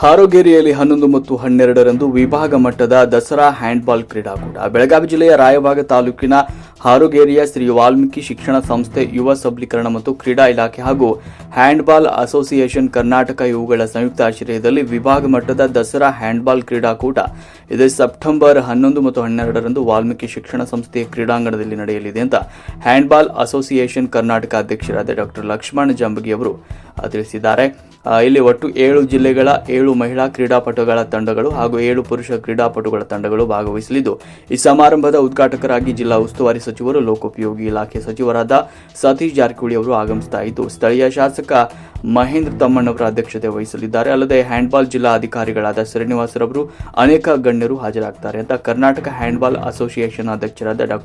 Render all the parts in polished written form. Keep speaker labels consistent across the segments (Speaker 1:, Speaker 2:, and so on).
Speaker 1: ಹಾರೋಗೇರಿಯಲ್ಲಿ 11 ಮತ್ತು 12ರಂದು ವಿಭಾಗ ಮಟ್ಟದ ದಸರಾ ಹ್ಯಾಂಡ್ಬಾಲ್ ಕ್ರೀಡಾಕೂಟ. ಬೆಳಗಾವಿ ಜಿಲ್ಲೆಯ ರಾಯಬಾಗ ತಾಲೂಕಿನ ಹಾರೋಗೇರಿಯ ಶ್ರೀ ವಾಲ್ಮೀಕಿ ಶಿಕ್ಷಣ ಸಂಸ್ಥೆ, ಯುವ ಸಬಲೀಕರಣ ಮತ್ತು ಕ್ರೀಡಾ ಇಲಾಖೆ ಹಾಗೂ ಹ್ಯಾಂಡ್ಬಾಲ್ ಅಸೋಸಿಯೇಷನ್ ಕರ್ನಾಟಕ ಇವುಗಳ ಸಂಯುಕ್ತ ಆಶ್ರಯದಲ್ಲಿ ವಿಭಾಗ ಮಟ್ಟದ ದಸರಾ ಹ್ಯಾಂಡ್ಬಾಲ್ ಕ್ರೀಡಾಕೂಟ ಇದೇ ಸೆಪ್ಟೆಂಬರ್ 11 ಮತ್ತು 12ರಂದು ವಾಲ್ಮೀಕಿ ಶಿಕ್ಷಣ ಸಂಸ್ಥೆಯ ಕ್ರೀಡಾಂಗಣದಲ್ಲಿ ನಡೆಯಲಿದೆ ಅಂತ ಹ್ಯಾಂಡ್ಬಾಲ್ ಅಸೋಸಿಯೇಷನ್ ಕರ್ನಾಟಕ ಅಧ್ಯಕ್ಷರಾದ ಡಾ ಲಕ್ಷ್ಮಣ ಜಂಬಗಿ ಅವರು ತಿಳಿಸಿದ್ದಾರೆ. ಇಲ್ಲಿ ಒಟ್ಟು 7 ಜಿಲ್ಲೆಗಳ 7 ಮಹಿಳಾ ಕ್ರೀಡಾಪಟುಗಳ ತಂಡಗಳು ಹಾಗೂ 7 ಪುರುಷ ಕ್ರೀಡಾಪಟುಗಳ ತಂಡಗಳು ಭಾಗವಹಿಸಲಿದ್ದು, ಈ ಸಮಾರಂಭದ ಉದ್ಘಾಟಕರಾಗಿ ಜಿಲ್ಲಾ ಉಸ್ತುವಾರಿ ಸಚಿವರು, ಲೋಕೋಪಯೋಗಿ ಇಲಾಖೆ ಸಚಿವರಾದ ಸತೀಶ್ ಜಾರಕಿಹೊಳಿ ಅವರು ಆಗಮಿಸ್ತಾ ಇದ್ದು, ಸ್ಥಳೀಯ ಶಾಸಕ ಮಹೇಂದ್ರ ತಮ್ಮಣ್ಣವರ ಅಧ್ಯಕ್ಷತೆ ವಹಿಸಲಿದ್ದಾರೆ. ಅಲ್ಲದೆ ಹ್ಯಾಂಡ್ಬಾಲ್ ಜಿಲ್ಲಾ ಅಧಿಕಾರಿಗಳಾದ ಶ್ರೀನಿವಾಸರವರು ಅನೇಕ ಗಣ್ಯರು ಹಾಜರಾಗ್ತಾರೆ ಅಂತ ಕರ್ನಾಟಕ ಹ್ಯಾಂಡ್ಬಾಲ್ ಅಸೋಸಿಯೇಷನ್ ಅಧ್ಯಕ್ಷರಾದ ಡಾ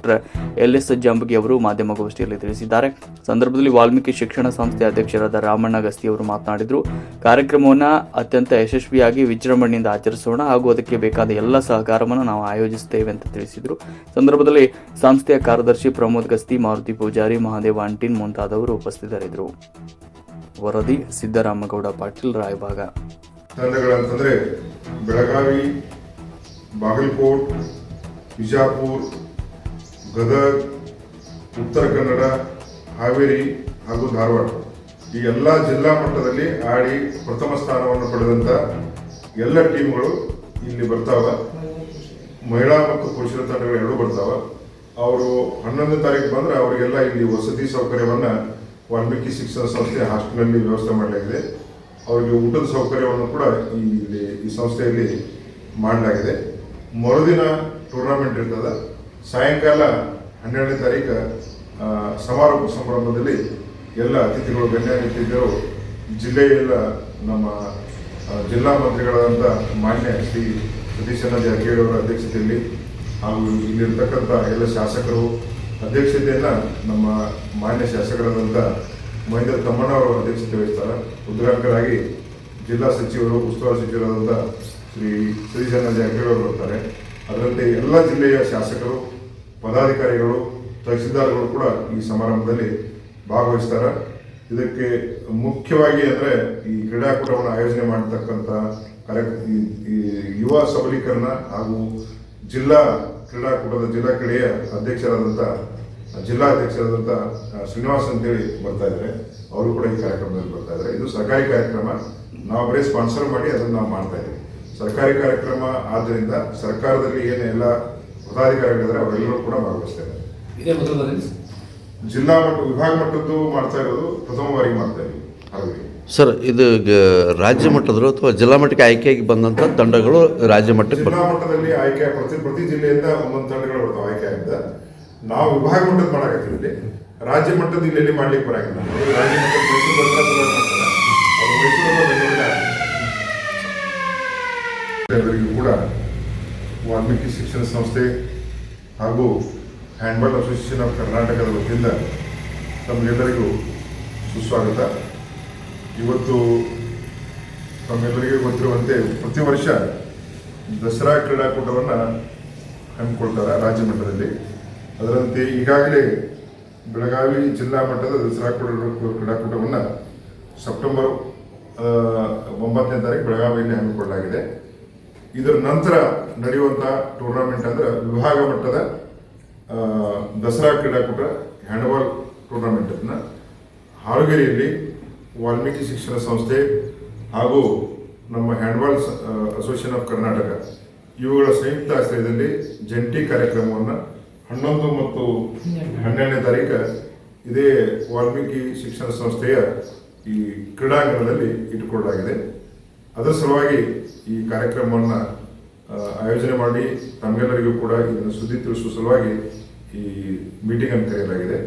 Speaker 1: ಎಲ್.ಎಸ್. ಜಂಬಗಿ ಅವರು ಮಾಧ್ಯಮಗೋಷ್ಠಿಯಲ್ಲಿ ತಿಳಿಸಿದ್ದಾರೆ. ಸಂದರ್ಭದಲ್ಲಿ ವಾಲ್ಮೀಕಿ ಶಿಕ್ಷಣ ಸಂಸ್ಥೆ ಅಧ್ಯಕ್ಷರಾದ ರಾಮಣ್ಣ ಗಸ್ತಿ ಅವರು ಮಾತನಾಡಿದರು. ಕಾರ್ಯಕ್ರಮವನ್ನು ಅತ್ಯಂತ ಯಶಸ್ವಿಯಾಗಿ ವಿಜೃಂಭಣೆಯಿಂದ ಆಚರಿಸೋಣ ಹಾಗೂ ಅದಕ್ಕೆ ಬೇಕಾದ ಎಲ್ಲ ಸಹಕಾರವನ್ನು ನಾವು ಆಯೋಜಿಸುತ್ತೇವೆ ಅಂತ ತಿಳಿಸಿದರು. ಸಂದರ್ಭದಲ್ಲಿ ಸಂಸ್ಥೆಯ ಕಾರ್ಯದರ್ಶಿ ಪ್ರಮೋದ್ ಗಸ್ತಿ, ಮಾರುತಿ ಪೂಜಾರಿ, ಮಹಾದೇವ ಅಂಟಿನ್ ಮುಂತಾದವರು ಉಪಸ್ಥಿತರಿದ್ದರು. ವರದಿ ಸಿದ್ದರಾಮಗೌಡ ಪಾಟೀಲ್, ರಾಯಬಾಗ.
Speaker 2: ತಂಡಗಳಂತಂದ್ರೆ ಬೆಳಗಾವಿ, ಬಾಗಲಕೋಟ್, ಬಿಜಾಪುರ, ಗದಗ, ಉತ್ತರ ಕನ್ನಡ, ಹಾವೇರಿ ಹಾಗೂ ಧಾರವಾಡ ಈ ಎಲ್ಲ ಜಿಲ್ಲಾ ಮಟ್ಟದಲ್ಲಿ ಆಡಿ ಪ್ರಥಮ ಸ್ಥಾನವನ್ನು ಪಡೆದಂಥ ಎಲ್ಲ ಟೀಮ್ಗಳು ಇಲ್ಲಿ ಬರ್ತಾವ. ಮಹಿಳಾ ಮತ್ತು ಪುರುಷರ ತಂಡಗಳು ಎರಡೂ ಬರ್ತಾವ. ಅವರು 11ನೇ ತಾರೀಕು ಬಂದರೆ ಅವರಿಗೆಲ್ಲ ಇಲ್ಲಿ ವಸತಿ ಸೌಕರ್ಯವನ್ನು ವಾಲ್ಮೀಕಿ ಶಿಕ್ಷಣ ಸಂಸ್ಥೆ ಹಾಸ್ಟೆಲ್ನಲ್ಲಿ ವ್ಯವಸ್ಥೆ ಮಾಡಲಾಗಿದೆ. ಅವರಿಗೆ ಊಟದ ಸೌಕರ್ಯವನ್ನು ಕೂಡ ಈ ಸಂಸ್ಥೆಯಲ್ಲಿ ಮಾಡಲಾಗಿದೆ. ಮರುದಿನ ಟೂರ್ನಮೆಂಟ್ ಇರ್ತದೆ. ಸಾಯಂಕಾಲ 12ನೇ ತಾರೀಕು ಸಮಾರೋಪ ಸಮಾರಂಭದಲ್ಲಿ ಎಲ್ಲ ಅತಿಥಿಗಳು, ಗಣ್ಯ ಅತಿಥಿಗಳು ಜಿಲ್ಲೆಯೆಲ್ಲ ನಮ್ಮ ಜಿಲ್ಲಾ ಮಂತ್ರಿಗಳಾದಂಥ ಮಾನ್ಯ ಶ್ರೀ ಸತೀಶ್ ಜಾರಕಿಹೊಳಿ ಅವರ ಅಧ್ಯಕ್ಷತೆಯಲ್ಲಿ ಹಾಗೂ ಇಲ್ಲಿರ್ತಕ್ಕಂಥ ಎಲ್ಲ ಶಾಸಕರು ಅಧ್ಯಕ್ಷತೆಯನ್ನು ನಮ್ಮ ಮಾನ್ಯ ಶಾಸಕರಾದಂಥ ಮಹೇಂದ್ರ ತಮ್ಮಣ್ಣ ಅವರ ಅಧ್ಯಕ್ಷತೆ ವಹಿಸ್ತಾರೆ. ಉದ್ಘಾಟಕರಾಗಿ ಜಿಲ್ಲಾ ಸಚಿವರು, ಉಸ್ತುವಾರಿ ಸಚಿವರಾದಂಥ ಶ್ರೀ ಸತೀಶ್ ಜಾರಕಿಹೊಳಿ ಅವರು ಬರ್ತಾರೆ. ಅದರಂತೆ ಎಲ್ಲ ಜಿಲ್ಲೆಯ ಶಾಸಕರು, ಪದಾಧಿಕಾರಿಗಳು, ತಹಸೀಲ್ದಾರ್ಗಳು ಕೂಡ ಈ ಸಮಾರಂಭದಲ್ಲಿ ಭಾಗವಹಿಸ್ತಾರೆ. ಇದಕ್ಕೆ ಮುಖ್ಯವಾಗಿ ಅಂದರೆ ಈ ಕ್ರೀಡಾಕೂಟವನ್ನು ಆಯೋಜನೆ ಮಾಡತಕ್ಕಂಥ ಈ ಯುವ ಸಬಲೀಕರಣ ಹಾಗೂ ಜಿಲ್ಲಾ ಕ್ರೀಡಾಕೂಟದ ಜಿಲ್ಲಾ ಕ್ರೀಡೆಯ ಜಿಲ್ಲಾಧ್ಯಕ್ಷರಾದಂಥ ಶ್ರೀನಿವಾಸ್ ಅಂತೇಳಿ ಬರ್ತಾ ಇದ್ದಾರೆ. ಅವರು ಕೂಡ ಈ ಕಾರ್ಯಕ್ರಮದಲ್ಲಿ ಬರ್ತಾ ಇದ್ದಾರೆ. ಇದು ಸರ್ಕಾರಿ ಕಾರ್ಯಕ್ರಮ, ನಾವು ಬರೀ ಸ್ಪಾನ್ಸರ್ ಮಾಡಿ ಅದನ್ನು ನಾವು ಮಾಡ್ತಾ ಇದ್ದೀವಿ. ಸರ್ಕಾರಿ ಕಾರ್ಯಕ್ರಮ ಆದ್ದರಿಂದ ಸರ್ಕಾರದಲ್ಲಿ ಏನು ಎಲ್ಲ ಪದಾಧಿಕಾರಿಗಳಿದ್ದಾರೆ ಅವರೆಲ್ಲರೂ ಕೂಡ ಭಾಗವಹಿಸ್ತಾ ಇದ್ದಾರೆ. ಜಿಲ್ಲಾ ಮಟ್ಟ, ವಿಭಾಗ ಮಟ್ಟದ್ದು ಮಾಡ್ತಾ ಇರೋದು ಪ್ರಥಮ ಬಾರಿಗೆ ಮಾಡ್ತಾ ಇದ್ದೀವಿ. ಹಾಗಾಗಿ
Speaker 3: ಸರ್, ಇದು ರಾಜ್ಯ ಮಟ್ಟದ್ರು ಅಥವಾ ಜಿಲ್ಲಾ ಮಟ್ಟಕ್ಕೆ ಆಯ್ಕೆಯಾಗಿ ಬಂದಂಥ ತಂಡಗಳು ರಾಜ್ಯ ಮಟ್ಟಕ್ಕೆ
Speaker 2: ಜಿಲ್ಲಾ ಮಟ್ಟದಲ್ಲಿ ಆಯ್ಕೆ ಪ್ರತಿ ಜಿಲ್ಲೆಯಿಂದ ಒಂದೊಂದು ತಂಡಗಳು ಬರ್ತಾವೆ ಆಯ್ಕೆ ಆಗಿದ್ದ. ನಾವು ವಿಭಾಗ ಮಟ್ಟದ ಮಾಡಾಕತ್ತೀವಿ. ಇಲ್ಲಿ ರಾಜ್ಯ ಮಟ್ಟದ ಇಲ್ಲಿ ಮಾಡ್ಲಿಕ್ಕೆ ಬರಾಗಿಲ್ಲ. ರಾಜ್ಯ ಮಟ್ಟದ ಮೈಸೂರು ಎಲ್ಲರಿಗೂ ಕೂಡ ವಾಲ್ಮೀಕಿ ಶಿಕ್ಷಣ ಸಂಸ್ಥೆ ಹಾಗೂ ಹ್ಯಾಂಡ್ಬಾಲ್ ಅಸೋಸಿಯೇಷನ್ ಆಫ್ ಕರ್ನಾಟಕದ ವತಿಯಿಂದ ತಮಗೆಲ್ಲರಿಗೂ ಸುಸ್ವಾಗತ. ಇವತ್ತು ತಮ್ಮೆಲ್ಲರಿಗೂ ಗೊತ್ತಿರುವಂತೆ ಪ್ರತಿ ವರ್ಷ ದಸರಾ ಕ್ರೀಡಾಕೂಟವನ್ನು ಹಮ್ಮಿಕೊಳ್ತಾರೆ ರಾಜ್ಯ ಮಟ್ಟದಲ್ಲಿ. ಅದರಂತೆ ಈಗಾಗಲೇ ಬೆಳಗಾವಿ ಜಿಲ್ಲಾ ಮಟ್ಟದ ದಸರಾ ಕ್ರೀಡಾಕೂಟವನ್ನು ಸೆಪ್ಟೆಂಬರ್ 9ನೇ ತಾರೀಕು ಬೆಳಗಾವಿಯಲ್ಲಿ ಹಮ್ಮಿಕೊಳ್ಳಲಾಗಿದೆ. ಇದರ ನಂತರ ನಡೆಯುವಂಥ ಟೂರ್ನಮೆಂಟ್ ಅಂದರೆ ವಿಭಾಗ ಮಟ್ಟದ ದಸರಾ ಕ್ರೀಡಾಕೂಟ ಹ್ಯಾಂಡ್ಬಾಲ್ ಟೂರ್ನಮೆಂಟನ್ನು ಹಾರೋಗೇರಿಯಲ್ಲಿ ವಾಲ್ಮೀಕಿ ಶಿಕ್ಷಣ ಸಂಸ್ಥೆ ಹಾಗೂ ನಮ್ಮ ಹ್ಯಾಂಡ್ಬಾಲ್ ಅಸೋಸಿಯೇಷನ್ ಆಫ್ ಕರ್ನಾಟಕ ಇವುಗಳ ಸಂಯುಕ್ತ ಆಶ್ರಯದಲ್ಲಿ ಜಂಟಿ ಕಾರ್ಯಕ್ರಮವನ್ನು 11 ಮತ್ತು 12ನೇ ತಾರೀಕು ಇದೇ ವಾಲ್ಮೀಕಿ ಶಿಕ್ಷಣ ಸಂಸ್ಥೆಯ ಈ ಕ್ರೀಡಾಂಗಣದಲ್ಲಿ ಇಟ್ಟುಕೊಳ್ಳಲಾಗಿದೆ. ಅದರ ಸಲುವಾಗಿ ಈ ಕಾರ್ಯಕ್ರಮವನ್ನು ಆಯೋಜನೆ ಮಾಡಿ ತಮಗೆಲ್ಲರಿಗೂ ಕೂಡ ಇದನ್ನು ಸುದ್ದಿ ತಿಳಿಸುವ ಸಲುವಾಗಿ ಈ ಮೀಟಿಂಗನ್ನು ಕರೆಯಲಾಗಿದೆ.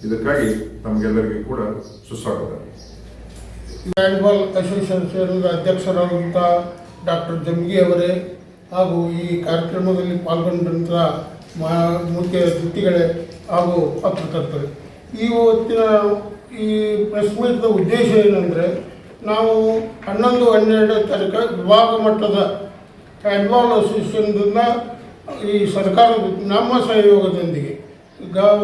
Speaker 2: ಇದಕ್ಕಾಗಿ ತಮಗೆಲ್ಲರಿಗೂ ಕೂಡ ಸುಸ್ವಾಗತ.
Speaker 4: ಹ್ಯಾಂಡ್ಬಾಲ್ ಅಸೋಸಿಯೇಷನ್ ಅಧ್ಯಕ್ಷರಾದಂಥ ಡಾಕ್ಟರ್ ಜಂಬಗಿ ಅವರೇ ಹಾಗೂ ಈ ಕಾರ್ಯಕ್ರಮದಲ್ಲಿ ಪಾಲ್ಗೊಂಡಂಥ ಮುಖ್ಯ ಅತಿಥಿಗಳೇ ಹಾಗೂ ಪತ್ರಕರ್ತರು, ಇವತ್ತಿನ ಈ ಪ್ರೆಸ್ ಮೀಟ್ನ ಉದ್ದೇಶ ಏನಂದರೆ, ನಾವು 11, 12 ತಾರೀಕು ವಿಭಾಗ ಮಟ್ಟದ ಹ್ಯಾಂಡ್ಬಾಲ್ ಅಸೋಸಿಯೇಷನ್ದಿಂದ ಈ ಸರ್ಕಾರದ ನಮ್ಮ ಸಹಯೋಗದೊಂದಿಗೆ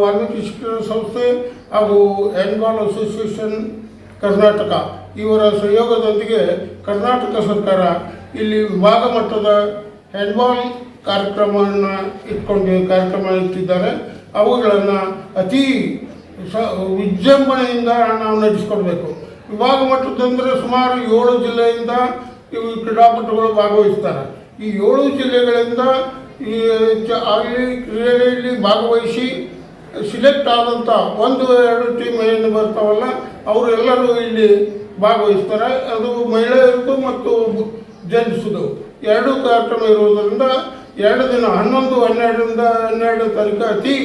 Speaker 4: ವಾಲ್ಮೀಕಿ ಶಿಕ್ಷಣ ಸಂಸ್ಥೆ ಹಾಗೂ ಹ್ಯಾಂಡ್ಬಾಲ್ ಅಸೋಸಿಯೇಷನ್ ಕರ್ನಾಟಕ ಇವರ ಸಹಯೋಗದೊಂದಿಗೆ ಕರ್ನಾಟಕ ಸರ್ಕಾರ ಇಲ್ಲಿ ವಿಭಾಗ ಮಟ್ಟದ ಹ್ಯಾಂಡ್ಬಾಲ್ ಕಾರ್ಯಕ್ರಮ ಇಟ್ಟಿದ್ದಾರೆ. ಅವುಗಳನ್ನು ಅತಿ ವಿಜೃಂಭಣೆಯಿಂದ ನಾವು ನಡೆಸಿಕೊಡ್ಬೇಕು. ವಿಭಾಗ ಮಟ್ಟದಂದರೆ ಸುಮಾರು 7 ಜಿಲ್ಲೆಯಿಂದ ಇವು ಕ್ರೀಡಾಪಟುಗಳು ಭಾಗವಹಿಸ್ತಾರೆ. ಈ 7 ಜಿಲ್ಲೆಗಳಿಂದ ಆಗಲಿ ಕ್ರೀಡೆಯಲ್ಲಿ ಭಾಗವಹಿಸಿ ಸಿಲೆಕ್ಟ್ ಆದಂಥ 1-2 ಟೀಮ್ ಏನು ಬರ್ತಾವಲ್ಲ ಅವರೆಲ್ಲರೂ ಇಲ್ಲಿ ಭಾಗವಹಿಸ್ತಾರೆ. ಅದು ಮಹಿಳೆಯರದು ಮತ್ತು ಜೆಂಟ್ಸ್ದು 2 ಕಾರ್ಯಕ್ರಮ ಇರುವುದರಿಂದ 2 ದಿನ 11, 12 ತಾರೀಕು ಅತಿ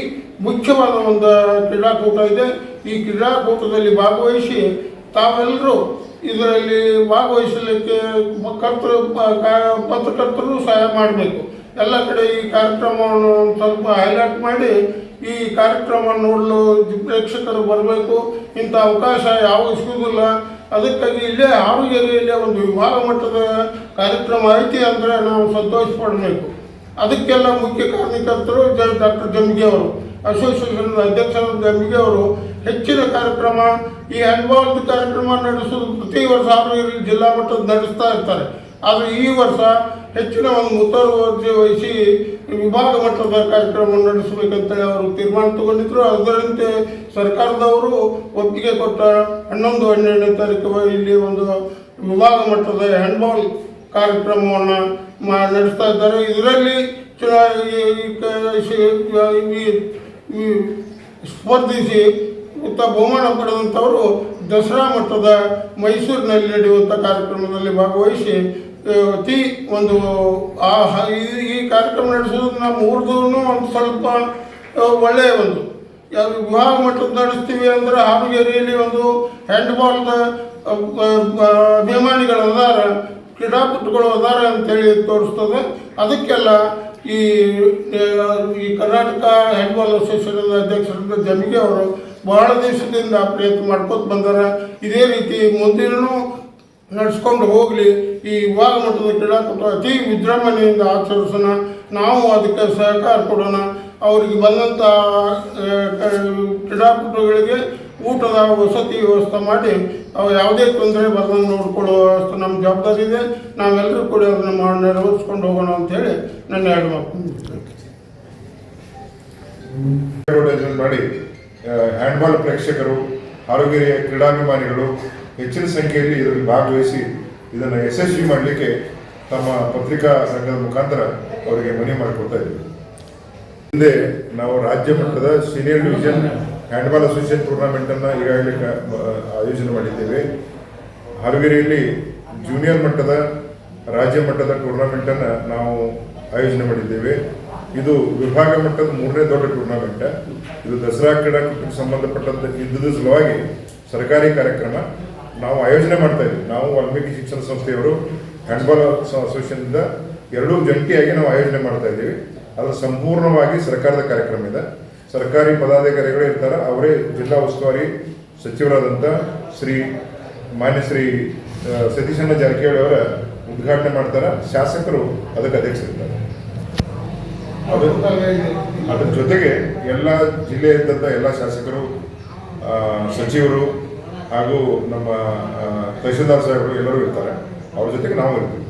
Speaker 4: ಮುಖ್ಯವಾದ ಒಂದು ಕ್ರೀಡಾಕೂಟ ಇದೆ. ಈ ಕ್ರೀಡಾಕೂಟದಲ್ಲಿ ಭಾಗವಹಿಸಿ ತಾವೆಲ್ಲರೂ ಇದರಲ್ಲಿ ಭಾಗವಹಿಸಲಿಕ್ಕೆ ಪತ್ರಕರ್ತರು ಸಹಾಯ ಮಾಡಬೇಕು. ಎಲ್ಲ ಕಡೆ ಈ ಕಾರ್ಯಕ್ರಮವನ್ನು ಸ್ವಲ್ಪ ಹೈಲೈಟ್ ಮಾಡಿ ಈ ಕಾರ್ಯಕ್ರಮ ನೋಡಲು ಪ್ರೇಕ್ಷಕರು ಬರಬೇಕು. ಇಂಥ ಅವಕಾಶ ಯಾವ ಸಿಗುವುದಿಲ್ಲ. ಅದಕ್ಕಾಗಿ ಇಲ್ಲೇ ಹಾವೇರಿಯಲ್ಲಿ ಒಂದು ವಿಭಾಗ ಮಟ್ಟದ ಕಾರ್ಯಕ್ರಮ ಐತಿ ಅಂದರೆ ನಾವು ಸಂತೋಷ ಪಡಬೇಕು. ಅದಕ್ಕೆಲ್ಲ ಮುಖ್ಯ ಕಾರಣಕರ್ತರು ಡಾಕ್ಟರ್ ಜಮ್ಗಿ ಅವರು, ಅಸೋಸಿಯೇಷನ್ ಅಧ್ಯಕ್ಷರಾದ ಜಮ್ಗಿ ಅವರು ಹೆಚ್ಚಿನ ಕಾರ್ಯಕ್ರಮ ಈ ಹ್ಯಾಂಡ್ಬಾಲ್ ಕಾರ್ಯಕ್ರಮ ನಡೆಸೋದು ಪ್ರತಿ ವರ್ಷ ಹಾವೇರಿ ಜಿಲ್ಲಾ ಮಟ್ಟದ ನಡೆಸ್ತಾ ಇರ್ತಾರೆ. ಆದರೆ ಈ ವರ್ಷ ಹೆಚ್ಚಿನ ಒಂದು ಮುತುವರ್ಜಿ ವಹಿಸಿ ವಿಭಾಗ ಮಟ್ಟದ ಕಾರ್ಯಕ್ರಮ ನಡೆಸಬೇಕಂತೇಳಿ ಅವರು ತೀರ್ಮಾನ ತಗೊಂಡಿದ್ರು. ಅದರಂತೆ ಸರ್ಕಾರದವರು ಒಪ್ಪಿಗೆ ಕೊಟ್ಟ 11, 12 ತಾರೀಕು ಇಲ್ಲಿ ಒಂದು ವಿಭಾಗ ಮಟ್ಟದ ಹ್ಯಾಂಡ್ಬಾಲ್ ಕಾರ್ಯಕ್ರಮವನ್ನು ನಡೆಸ್ತಾ ಇದ್ದಾರೆ. ಇದರಲ್ಲಿ ಸ್ಪರ್ಧಿಸಿ ಬಹುಮಾನ ಪಡೆದಂಥವರು ದಸರಾ ಮಟ್ಟದ ಮೈಸೂರಿನಲ್ಲಿ ನಡೆಯುವಂಥ ಕಾರ್ಯಕ್ರಮದಲ್ಲಿ ಭಾಗವಹಿಸಿ ಅತಿ ಒಂದು ಈ ಕಾರ್ಯಕ್ರಮ ನಡೆಸೋದು ನಮ್ಮ ಊರ್ದೂ ಒಂದು ಸ್ವಲ್ಪ ಒಳ್ಳೆಯ ಒಂದು ವಿಭಾಗ ಮಟ್ಟದ ನಡೆಸ್ತೀವಿ ಅಂದರೆ ಹಾವೇರಿಯಲ್ಲಿ ಒಂದು ಹ್ಯಾಂಡ್ಬಾಲ್ದ ಅಭಿಮಾನಿಗಳು ಅದಾರ, ಕ್ರೀಡಾಪಟುಗಳು ಅದಾರ ಅಂತೇಳಿ ತೋರಿಸ್ತದೆ. ಅದಕ್ಕೆಲ್ಲ ಈ ಕರ್ನಾಟಕ ಹ್ಯಾಂಡ್ಬಾಲ್ ಅಸೋಸಿಯೇಷನ್ ಅಧ್ಯಕ್ಷರಾದ ಜಮ್ಗಿ ಅವರು ಬಹಳ ದಿವಸದಿಂದ ಪ್ರಯತ್ನ ಮಾಡ್ಕೊತ ಬಂದಾರ. ಇದೇ ರೀತಿ ಮುಂದಿನೂ ನಡೆಸ್ಕೊಂಡು ಹೋಗಲಿ. ಈ ವಿಭಾಗ ಮಟ್ಟದ ಕ್ರೀಡಾಕೂಟ ಅತಿ ವಿಜೃಂಭಣೆಯಿಂದ ಆಚರಿಸೋಣ. ನಾವು ಅದಕ್ಕೆ ಸಹಕಾರ ಕೊಡೋಣ. ಅವರಿಗೆ ಬಂದಂಥ ಕ್ರೀಡಾಪಟುಗಳಿಗೆ ಊಟದ ವಸತಿ ವ್ಯವಸ್ಥೆ ಮಾಡಿ ಅವು ಯಾವುದೇ ತೊಂದರೆ ಬರದಂಗೆ ನೋಡ್ಕೊಳ್ಳೋ ವ್ಯವಸ್ಥೆ ನಮ್ಮ ಜವಾಬ್ದಾರಿ ಇದೆ. ನಾವೆಲ್ಲರೂ ಕೂಡ ಅದನ್ನು ನೆರವೇರಿಸ್ಕೊಂಡು ಹೋಗೋಣ ಅಂಥೇಳಿ ನನ್ನ 2 ಮಾತು
Speaker 2: ಮಾಡಿ ಹ್ಯಾಂಡ್ಬಾಲ್ ಪ್ರೇಕ್ಷಕರು, ಹಾವೇರಿಯ ಕ್ರೀಡಾಭಿಮಾನಿಗಳು ಹೆಚ್ಚಿನ ಸಂಖ್ಯೆಯಲ್ಲಿ ಇದರಲ್ಲಿ ಭಾಗವಹಿಸಿ ಇದನ್ನು ಯಶಸ್ವಿ ಮಾಡಲಿಕ್ಕೆ ತಮ್ಮ ಪತ್ರಿಕಾ ಸಂಘದ ಮುಖಾಂತರ ಅವರಿಗೆ ಮನವಿ ಮಾಡಿಕೊಡ್ತಾ ಇದ್ದೀವಿ. ಹಿಂದೆ ನಾವು ರಾಜ್ಯ ಮಟ್ಟದ ಸೀನಿಯರ್ ಡಿವಿಷನ್ ಹ್ಯಾಂಡ್ಬಾಲ್ ಅಸೋಸಿಯೇಷನ್ ಟೂರ್ನಮೆಂಟನ್ನು ಈಗಾಗಲೇ ಆಯೋಜನೆ ಮಾಡಿದ್ದೇವೆ. ಹಾವೇರಿಯಲ್ಲಿ ಜೂನಿಯರ್ ಮಟ್ಟದ ರಾಜ್ಯ ಮಟ್ಟದ ಟೂರ್ನಮೆಂಟನ್ನು ನಾವು ಆಯೋಜನೆ ಮಾಡಿದ್ದೇವೆ. ಇದು ವಿಭಾಗ ಮಟ್ಟದ 3ನೇ ದೊಡ್ಡ ಟೂರ್ನಮೆಂಟ್. ಇದು ದಸರಾ ಕ್ರೀಡಾಕೂಟಕ್ಕೆ ಸಂಬಂಧಪಟ್ಟಂತ ಇದ್ದ ಸಲುವಾಗಿ ಸರ್ಕಾರಿ ಕಾರ್ಯಕ್ರಮ ನಾವು ಆಯೋಜನೆ ಮಾಡ್ತಾ ಇದ್ದೀವಿ. ನಾವು ವಾಲ್ಮೀಕಿ ಶಿಕ್ಷಣ ಸಂಸ್ಥೆಯವರು ಹ್ಯಾಂಡ್ಬಾಲ್ ಅಸೋಸಿಯೇಷನ್ನಿಂದ 2 ಜಂಟಿಯಾಗಿ ನಾವು ಆಯೋಜನೆ ಮಾಡ್ತಾ ಇದ್ದೀವಿ. ಅದು ಸಂಪೂರ್ಣವಾಗಿ ಸರ್ಕಾರದ ಕಾರ್ಯಕ್ರಮ ಇದೆ. ಸರ್ಕಾರಿ ಪದಾಧಿಕಾರಿಗಳು ಇರ್ತಾರೆ. ಅವರೇ ಜಿಲ್ಲಾ ಉಸ್ತುವಾರಿ ಸಚಿವರಾದಂಥ ಮಾನ್ಯ ಶ್ರೀ ಸತೀಶಣ್ಣ ಜಾರಕಿಹೊಳಿ ಅವರ ಉದ್ಘಾಟನೆ ಮಾಡ್ತಾರೆ. ಶಾಸಕರು ಅದಕ್ಕೆ ಅಧ್ಯಕ್ಷರಿರ್ತಾರೆ. ಅದ್ರ ಜೊತೆಗೆ ಎಲ್ಲ ಜಿಲ್ಲೆಯಂಥ ಎಲ್ಲ ಶಾಸಕರು, ಸಚಿವರು ಹಾಗೂ ನಮ್ಮ ತಹಶೀಲ್ದಾರ್ ಸಾಹೇಬರು ಎಲ್ಲರೂ ಇರ್ತಾರೆ. ಅವ್ರ ಜೊತೆಗೆ ನಾವು ಇರ್ತೀವಿ.